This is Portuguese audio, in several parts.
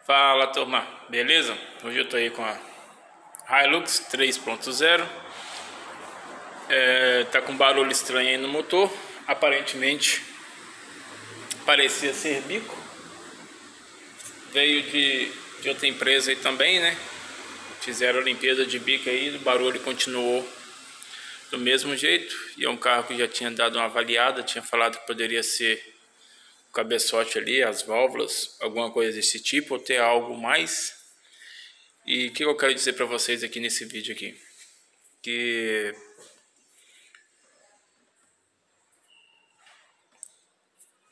Fala, turma, beleza? Hoje eu tô aí com a Hilux 3.0. Tá com barulho estranho aí no motor. Aparentemente parecia ser bico. Veio de outra empresa aí também, né? Fizeram a limpeza de bico aí, o barulho continuou do mesmo jeito. E é um carro que já tinha dado uma avaliada, tinha falado que poderia ser o cabeçote ali, as válvulas, alguma coisa desse tipo, ou ter algo mais. E o que eu quero dizer para vocês aqui nesse vídeo aqui?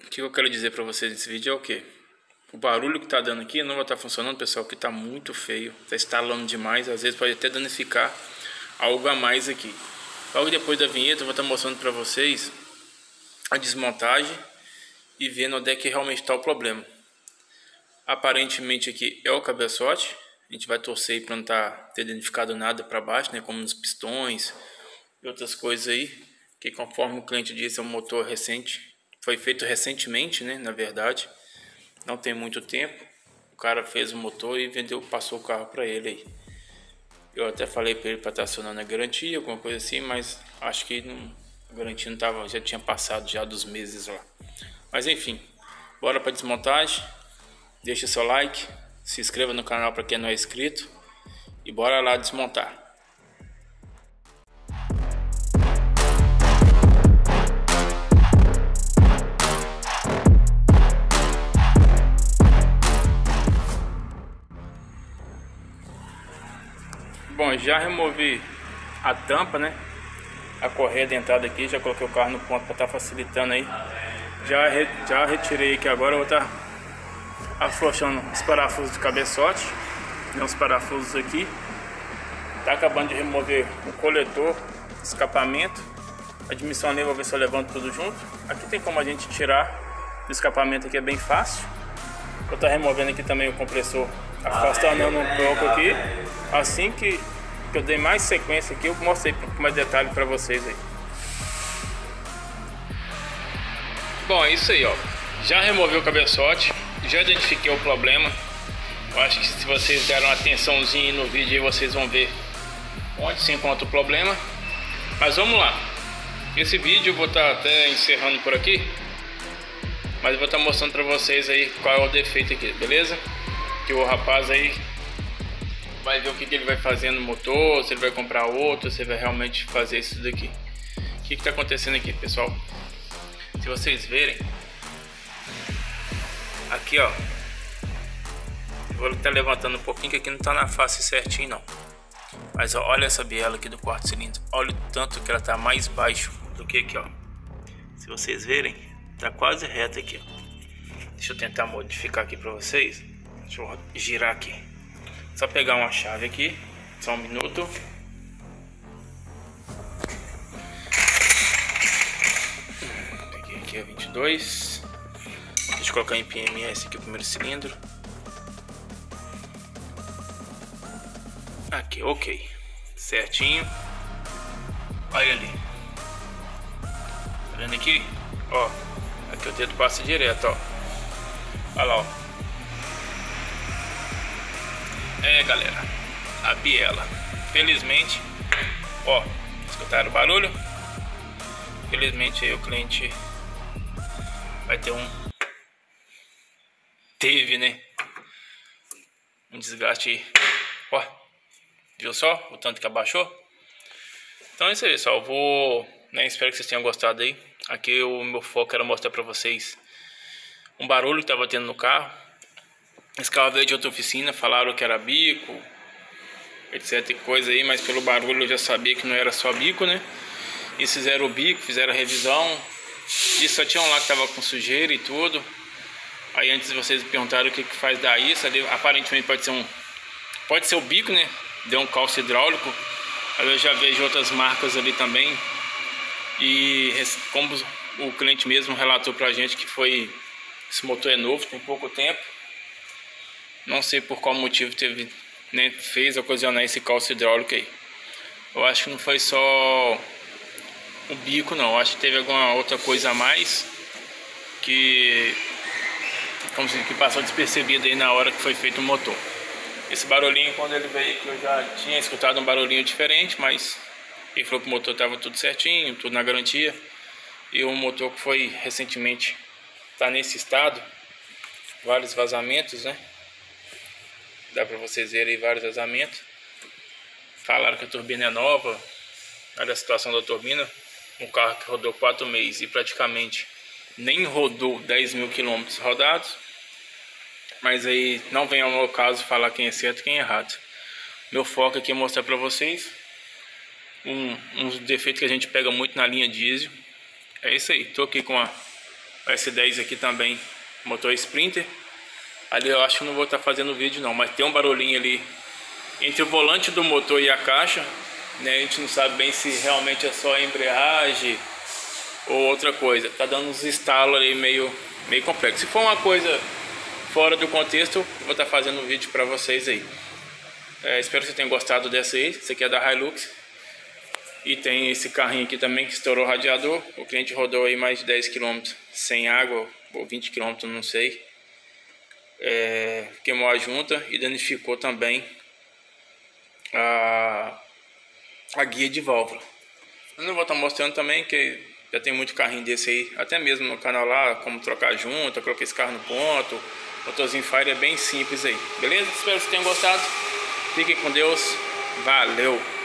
O que eu quero dizer para vocês nesse vídeo é o que? O barulho que tá dando aqui não vai estar funcionando, pessoal, que tá muito feio, tá estalando demais, às vezes pode até danificar algo a mais aqui. Logo depois da vinheta eu vou estar mostrando para vocês a desmontagem e vendo onde é que realmente está o problema. Aparentemente aqui é o cabeçote, a gente vai torcer aí para não ter danificado nada para baixo, né, como nos pistões e outras coisas aí, que conforme o cliente disse é um motor recente, foi feito recentemente, né, na verdade, não tem muito tempo. O cara fez o motor e vendeu, passou o carro para ele aí. Eu até falei para ele para estar acionando a garantia, alguma coisa assim, mas acho que a garantia não tava, já tinha passado já dos meses lá. Mas enfim, bora para desmontagem. Deixa seu like, se inscreva no canal para quem não é inscrito e bora lá desmontar. Bom, já removi a tampa, né? A correia dentada aqui, já coloquei o carro no ponto para estar facilitando aí. Já retirei aqui, agora eu vou estar afrouxando os parafusos do cabeçote. Tem uns parafusos aqui. Tá acabando de remover o coletor, escapamento. A admissão ali, vou ver se eu levanto tudo junto. Aqui tem como a gente tirar o escapamento aqui, é bem fácil. Vou estar removendo aqui também o compressor, afastando um pouco aqui. Assim que eu dei mais sequência aqui, eu mostrei com mais detalhe para vocês aí. Bom, é isso aí, ó. Já removi o cabeçote, já identifiquei o problema. Eu acho que se vocês deram uma atençãozinha no vídeo aí, vocês vão ver onde se encontra o problema. Mas vamos lá. Esse vídeo eu vou estar até encerrando por aqui, mas eu vou estar mostrando para vocês aí qual é o defeito aqui, beleza? Que o rapaz aí vai ver o que ele vai fazer no motor, se ele vai comprar outro, se ele vai realmente fazer isso daqui. O que está acontecendo aqui, pessoal? Se vocês verem aqui, ó, eu vou estar levantando um pouquinho, que aqui não está na face certinho não. Mas ó, olha essa biela aqui do quarto cilindro, olha o tanto que ela está mais baixo do que aqui, ó. Se vocês verem, tá quase reto aqui, ó. Deixa eu tentar modificar aqui para vocês. Deixa eu girar aqui. Só pegar uma chave aqui, só um minuto. Peguei aqui a 22. Deixa eu colocar em PMS aqui o primeiro cilindro. Aqui, ok. Certinho. Olha ali. Tá vendo aqui? Ó, aqui o dedo passa direto, ó. Olha lá, ó. Galera, a biela, felizmente, ó, escutaram o barulho? Felizmente aí o cliente vai ter teve, né, um desgaste aí, ó, viu só o tanto que abaixou? Então é isso aí, pessoal, eu vou, né, espero que vocês tenham gostado aí. Aqui o meu foco era mostrar pra vocês um barulho que tava tendo no carro. Esse carro veio de outra oficina, falaram que era bico, etc e coisa aí, mas pelo barulho eu já sabia que não era só bico, né? Eles fizeram o bico, fizeram a revisão, e só tinha um lá que tava com sujeira e tudo. Aí antes vocês me perguntaram o que faz daí, isso ali, aparentemente pode ser o bico, né? Deu um calço hidráulico, mas eu já vejo outras marcas ali também. E como o cliente mesmo relatou pra gente que esse motor é novo, tem pouco tempo. Não sei por qual motivo teve, né, fez ocasionar esse calço hidráulico aí. Eu acho que não foi só o bico não, eu acho que teve alguma outra coisa a mais que como se que passou despercebido aí na hora que foi feito o motor. Esse barulhinho, quando ele veio aqui, eu já tinha escutado um barulhinho diferente, mas ele falou que o motor estava tudo certinho, tudo na garantia. E o motor que foi recentemente está nesse estado, vários vazamentos, né? Dá para vocês verem aí vários vazamentos. Falaram que a turbina é nova. Olha a situação da turbina. Um carro que rodou 4 meses e praticamente nem rodou 10 mil quilômetros rodados. Mas aí não vem ao meu caso falar quem é certo e quem é errado. Meu foco aqui é mostrar para vocês uns defeitos que a gente pega muito na linha diesel. É isso aí. Tô aqui com a S10 aqui também, motor Sprinter. Ali eu acho que não vou estar fazendo vídeo não, mas tem um barulhinho ali entre o volante do motor e a caixa, né? A gente não sabe bem se realmente é só a embreagem ou outra coisa. Tá dando uns estalos aí meio complexo. Se for uma coisa fora do contexto, eu vou estar fazendo um vídeo para vocês aí. Espero que vocês tenham gostado dessa aí. Esse aqui é da Hilux. E tem esse carrinho aqui também que estourou o radiador. O cliente rodou aí mais de 10 km sem água, ou 20 km, não sei. Queimou a junta e danificou também a guia de válvula. Eu não vou estar mostrando também, que já tem muito carrinho desse aí, até mesmo no canal lá, como trocar junta, coloquei esse carro no ponto. Motorzinho Fire é bem simples aí, beleza? Espero que vocês tenham gostado. Fiquem com Deus. Valeu!